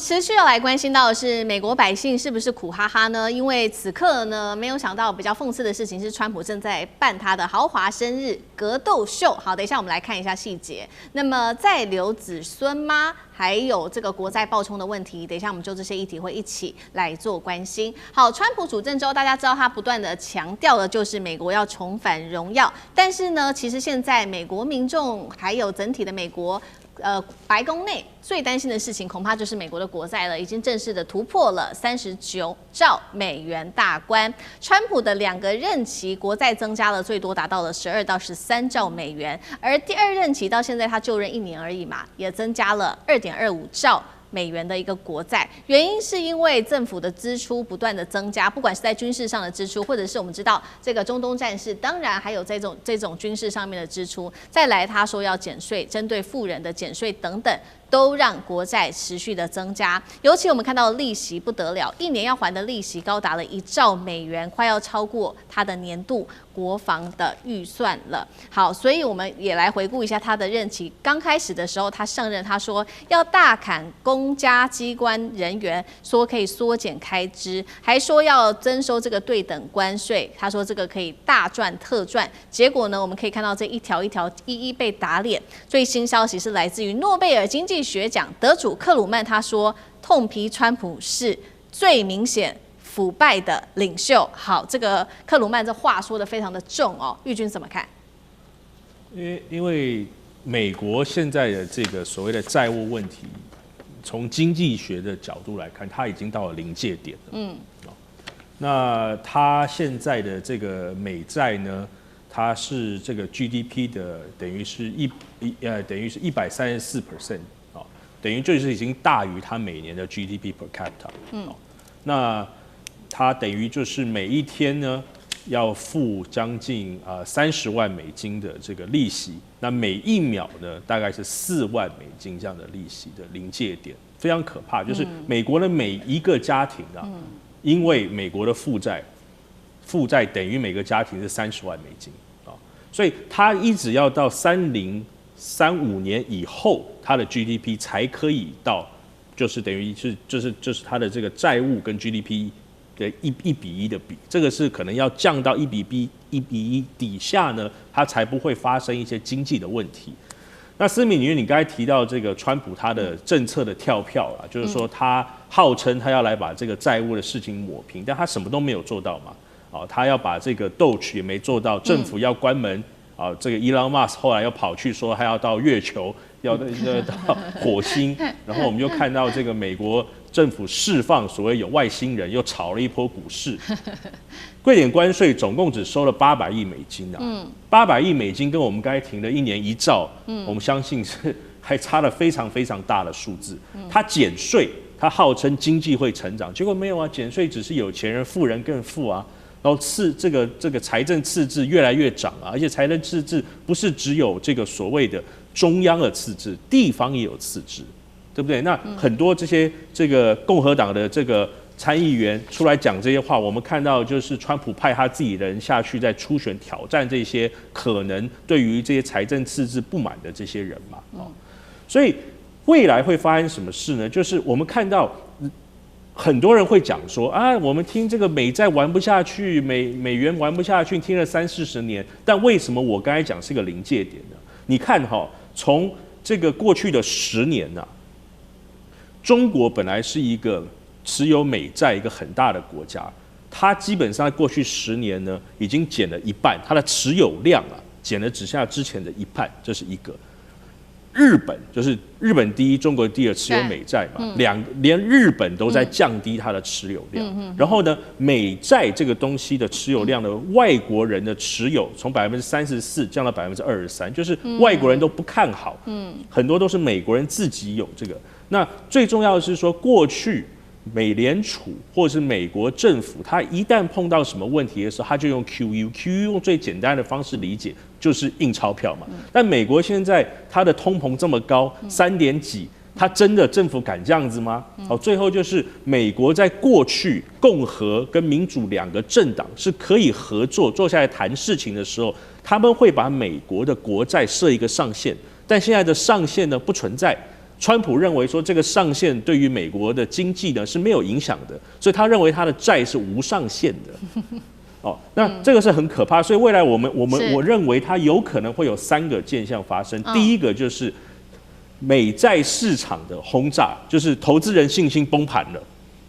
持续要来关心到的是美国百姓是不是苦哈哈呢？因为此刻呢，没有想到比较讽刺的事情是，川普正在办他的豪华生日格斗秀。好，等一下我们来看一下细节。那么再留子孙吗？还有这个国债暴冲的问题，等一下我们就这些议题会一起来做关心。好，川普主政之后，大家知道他不断的强调的就是美国要重返荣耀，但是呢，其实现在美国民众还有整体的美国。白宫内最担心的事情，恐怕就是美国的国债了，已经正式的突破了39兆美元大关。川普的2个任期，国债增加了最多达到了12到13兆美元，而第2任期到现在他就任1年而已嘛，也增加了2.25兆。美元的一个国债，原因是因为政府的支出不断的增加，不管是在军事上的支出，或者是我们知道这个中东战事，当然还有这种军事上面的支出。再来，他说要减税，针对富人的减税等等。都让国债持续的增加，尤其我们看到利息不得了，1年要还的利息高达了1兆美元，快要超过他的年度国防的预算了。好，所以我们也来回顾一下他的任期。刚开始的时候，他上任，他说要大砍公家机关人员，说可以缩减开支，还说要征收这个对等关税，他说这个可以大赚特赚。结果呢，我们可以看到这一条一条一一被打脸。最新消息是来自于诺贝尔经济学奖得主克鲁曼，他说痛批川普是最明显腐败的领袖。好，这个克鲁曼这话说的非常的重哦，玉君怎么看？因为美国现在的这个所谓的债务问题，从经济学的角度来看，它已经到了临界点了。那它现在的这个美债呢，它是这个 GDP 的等于是134%。等于就是已经大于它每年的 GDP per capita。那它等于就是每一天呢要付将近30万美金的这个利息，那每1秒呢大概是4万美金这样的利息的临界点，非常可怕。就是美国的每一个家庭啊，因为美国的负债等于每个家庭是30万美金啊，所以它一直要到3035年以后，它的 GDP 才可以到，就是等于是就是它的这个债务跟 GDP 的1比1的比，这个是可能要降到1比1底下呢，它才不会发生一些经济的问题。那思敏，你刚才提到这个川普他的政策的跳票啊，就是说他号称他要来把这个债务的事情抹平，但他什么都没有做到嘛，他要把这个 Doge 也没做到，政府要关门。这个 Elon Musk 后来又跑去说他要到月球，要到火星，然后我们就看到这个美国政府释放所谓有外星人，又炒了一波股市。贵点关税总共只收了800亿美金啊，800亿美金跟我们刚才停的1年1兆，我们相信是还差了非常非常大的数字。他减税，他号称经济会成长，结果没有啊，减税只是有钱人富人更富啊。然后这个财政赤字越来越涨啊，而且财政赤字不是只有这个所谓的中央的赤字，地方也有赤字，对不对？那很多这个共和党的这个参议员出来讲这些话，我们看到就是川普派他自己的人下去在初选挑战这些可能对于这些财政赤字不满的这些人嘛，所以未来会发生什么事呢？就是我们看到。很多人会讲说啊，我们听这个美债玩不下去，美元玩不下去，听了30-40年，但为什么我刚才讲是个临界点呢？你看从这个过去的10年啊，中国本来是一个持有美债一个很大的国家，它基本上过去10年呢，已经减了1半，它的持有量啊，减了只剩下之前的1半，这是一个。日本就是日本第一，中国第2持有美债嘛，连日本都在降低它的持有量。然后呢，美债这个东西的持有量的外国人的持有从34%降到23%，就是外国人都不看好。很多都是美国人自己有这个。那最重要的是说，过去美联储或者是美国政府，它一旦碰到什么问题的时候，它就用 QE 用最简单的方式理解，就是印钞票嘛。但美国现在它的通膨这么高，3点几，它真的政府敢这样子吗？最后就是美国在过去共和跟民主2个政党是可以合作坐下来谈事情的时候，他们会把美国的国债设一个上限，但现在的上限呢不存在。川普认为说这个上限对于美国的经济呢是没有影响的，所以他认为他的债是无上限的。哦，那这个是很可怕，所以未来我认为它有可能会有3个现象发生。第一个就是美债市场的轰炸，就是投资人信心崩盘了，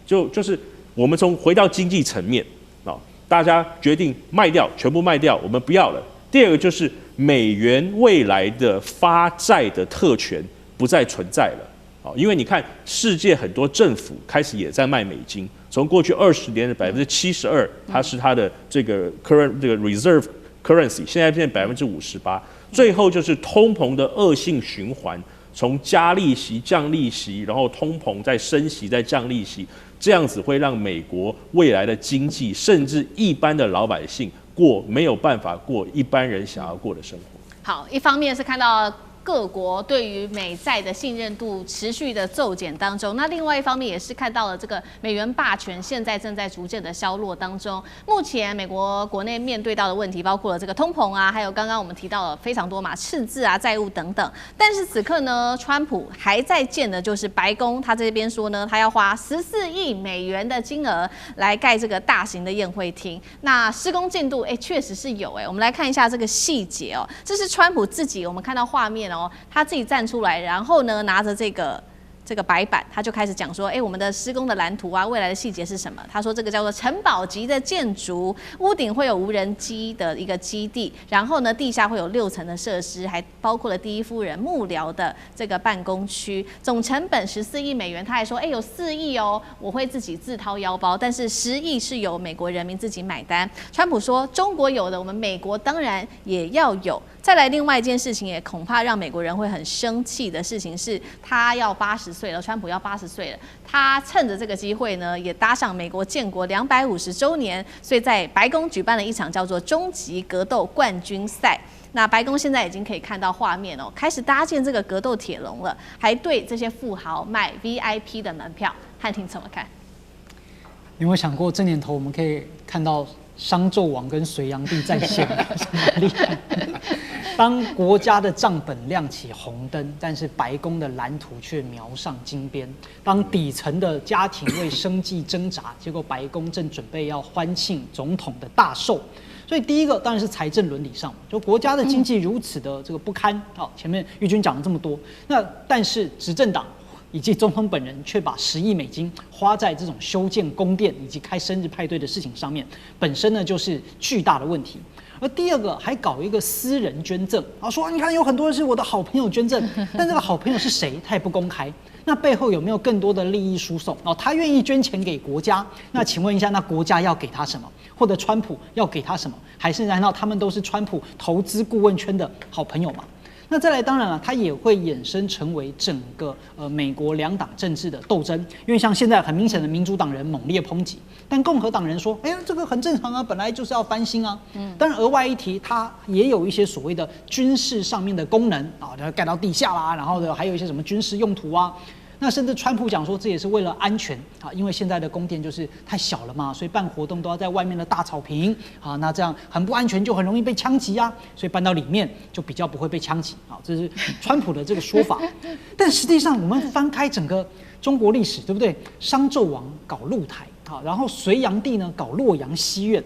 就是我们回到经济层面啊，大家决定卖掉，全部卖掉，我们不要了。第二个就是美元未来的发债的特权不再存在了，因为你看世界很多政府开始也在卖美金。从过去20年的72%，它是它的这个 reserve currency， 现在变58%。最后就是通膨的恶性循环，从加利息、降利息，然后通膨再升息、再降利息，这样子会让美国未来的经济，甚至一般的老百姓没有办法过一般人想要过的生活。好，一方面是看到各国对于美债的信任度持续的骤减当中，那另外一方面也是看到了这个美元霸权现在正在逐渐的削弱当中。目前美国国内面对到的问题包括了这个通膨啊，还有刚刚我们提到了非常多嘛，赤字啊、债务等等。但是此刻呢，川普还在建的就是白宫，他这边说呢，他要花14亿美元的金额来盖这个大型的宴会厅。那施工进度，确实是有我们来看一下这个细节哦，这是川普自己，我们看到画面他自己站出来，然后呢拿着这个白板，他就开始讲说，我们的施工的蓝图啊，未来的细节是什么？他说这个叫做城堡级的建筑，屋顶会有无人机的一个基地，然后呢地下会有6层的设施，还包括了第一夫人幕僚的这个办公区，总成本14亿美元。他还说，有4亿我会自己自掏腰包，但是10亿是由美国人民自己买单。川普说，中国有的，我们美国当然也要有。再来，另外一件事情也恐怕让美国人会很生气的事情是，他要80岁了，川普要80岁了，他趁着这个机会呢，也搭上美国建国250周年，所以在白宫举办了一场叫做终极格斗冠军赛。那白宫现在已经可以看到画面开始搭建这个格斗铁笼了，还对这些富豪卖 VIP 的门票。汉庭怎么看？你有没有想过，这年头我们可以看到商纣王跟隋炀帝在线，很厉害。当国家的账本亮起红灯，但是白宫的蓝图却描上金边。当底层的家庭为生计挣扎，结果白宫正准备要欢庆总统的大寿。所以第一个当然是财政伦理上，就国家的经济如此的这个不堪。好，前面玉君讲了这么多，那但是执政党以及总统本人却把10亿美金花在这种修建宫殿以及开生日派对的事情上面，本身呢就是巨大的问题。而第二个还搞一个私人捐赠，说你看有很多是我的好朋友捐赠，但这个好朋友是谁，他也不公开。那背后有没有更多的利益输送？他愿意捐钱给国家，那请问一下，那国家要给他什么？或者川普要给他什么？还是难道他们都是川普投资顾问圈的好朋友吗？那再来，当然了，它也会衍生成为整个美国2党政治的斗争，因为像现在很明显的民主党人猛烈抨击，但共和党人说，这个很正常啊，本来就是要翻新啊。当然额外一提，它也有一些所谓的军事上面的功能啊，盖到地下啦，然后呢还有一些什么军事用途啊。那甚至川普讲说，这也是为了安全啊，因为现在的宫殿就是太小了嘛，所以办活动都要在外面的大草坪啊，那这样很不安全，就很容易被枪击啊，所以搬到里面就比较不会被枪击啊，这是川普的这个说法。但实际上，我们翻开整个中国历史，对不对？商纣王搞露台啊，然后隋炀帝呢搞洛阳西苑。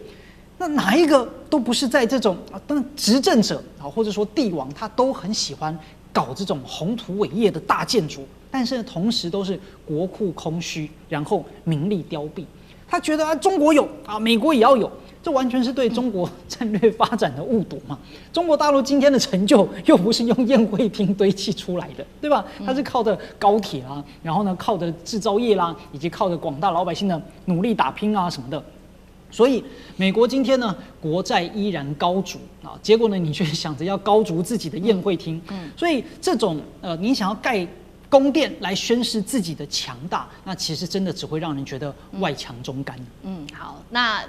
那哪一个都不是在这种当然执政者啊，或者说帝王，他都很喜欢搞这种宏图伟业的大建筑，但是同时都是国库空虚，然后民力凋敝。他觉得中国有美国也要有，这完全是对中国战略发展的误读嘛。中国大陆今天的成就又不是用宴会厅堆砌出来的，对吧？它是靠着高铁啦，然后呢靠着制造业啦，以及靠着广大老百姓的努力打拼啊什么的。所以美国今天呢，国债依然高筑啊，结果呢，你却想着要高筑自己的宴会厅，所以这种你想要盖宫殿来宣示自己的强大，那其实真的只会让人觉得外强中干。好，那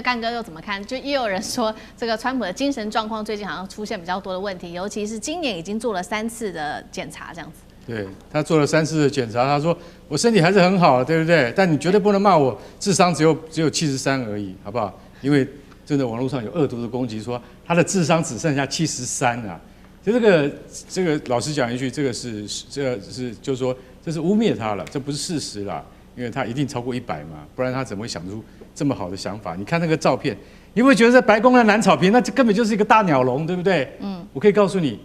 干哥又怎么看？就也有人说，这个川普的精神状况最近好像出现比较多的问题，尤其是今年已经做了3次的检查，这样子。对，他做了3次的检查，他说我身体还是很好，对不对？但你绝对不能骂我智商只有73而已，好不好？因为真的网络上有恶毒的攻击说他的智商只剩下73啊，就这个老实讲一句，这个是就是说这是污蔑他了，这不是事实啦，因为他一定超过100嘛，不然他怎么会想出这么好的想法？你看那个照片，你会觉得在白宫的蓝草坪，那这根本就是一个大鸟笼，对不对？我可以告诉你，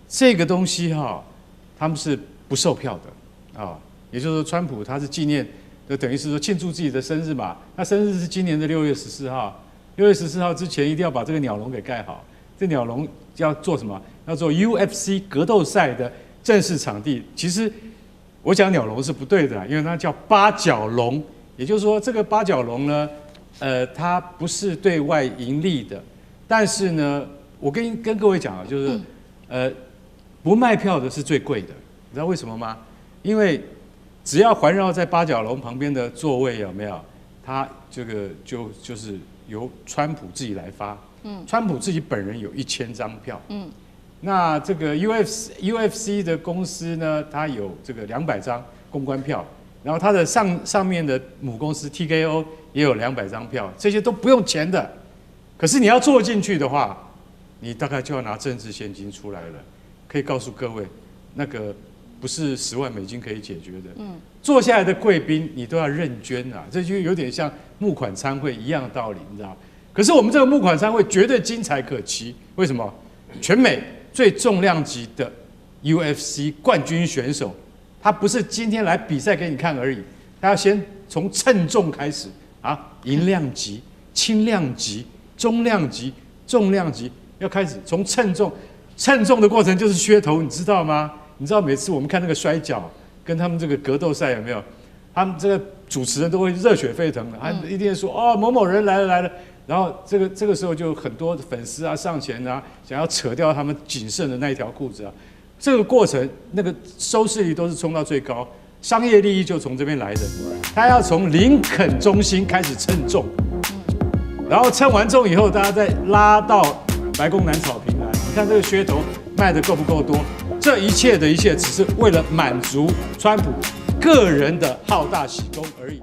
这个东西他们是不售票的啊，也就是说，川普他是纪念，就等于是说庆祝自己的生日嘛，他生日是今年的6月14号，6月14号之前一定要把这个鸟笼给盖好。这鸟笼要做什么？要做 UFC 格斗赛的正式场地。其实我讲鸟笼是不对的啦，因为它叫八角笼，也就是说这个八角笼呢，它不是对外盈利的，但是呢，我跟各位讲啊，就是不卖票的是最贵的，你知道为什么吗？因为只要环绕在八角笼旁边的座位有没有，它这个就是由川普自己来发。川普自己本人有1000张票。那这个 UFC 的公司呢，它有这个200张公关票，然后它的上面的母公司 TKO 也有200张票，这些都不用钱的。可是你要坐进去的话，你大概就要拿政治现金出来了。可以告诉各位，那个不是10万美金可以解决的。坐下来的贵宾你都要认捐啊，这就有点像募款餐会一样的道理，你知道？可是我们这个募款餐会绝对精彩可期，为什么？全美最重量级的 UFC 冠军选手，他不是今天来比赛给你看而已，他要先从称重开始啊，银量级、轻量级、中量级、重量级，要开始从称重。称重的过程就是噱头，你知道吗？你知道每次我们看那个摔跤跟他们这个格斗赛有没有？他们这个主持人都会热血沸腾的，他一定会说哦某某人来了。然后这个时候就很多粉丝啊上前啊，想要扯掉他们仅剩的那一条裤子啊。这个过程那个收视率都是冲到最高，商业利益就从这边来的。他要从林肯中心开始称重，然后称完重以后，大家再拉到白宫南草坪来。你看这个噱头卖的够不够多？这一切的一切，只是为了满足川普个人的好大喜功而已。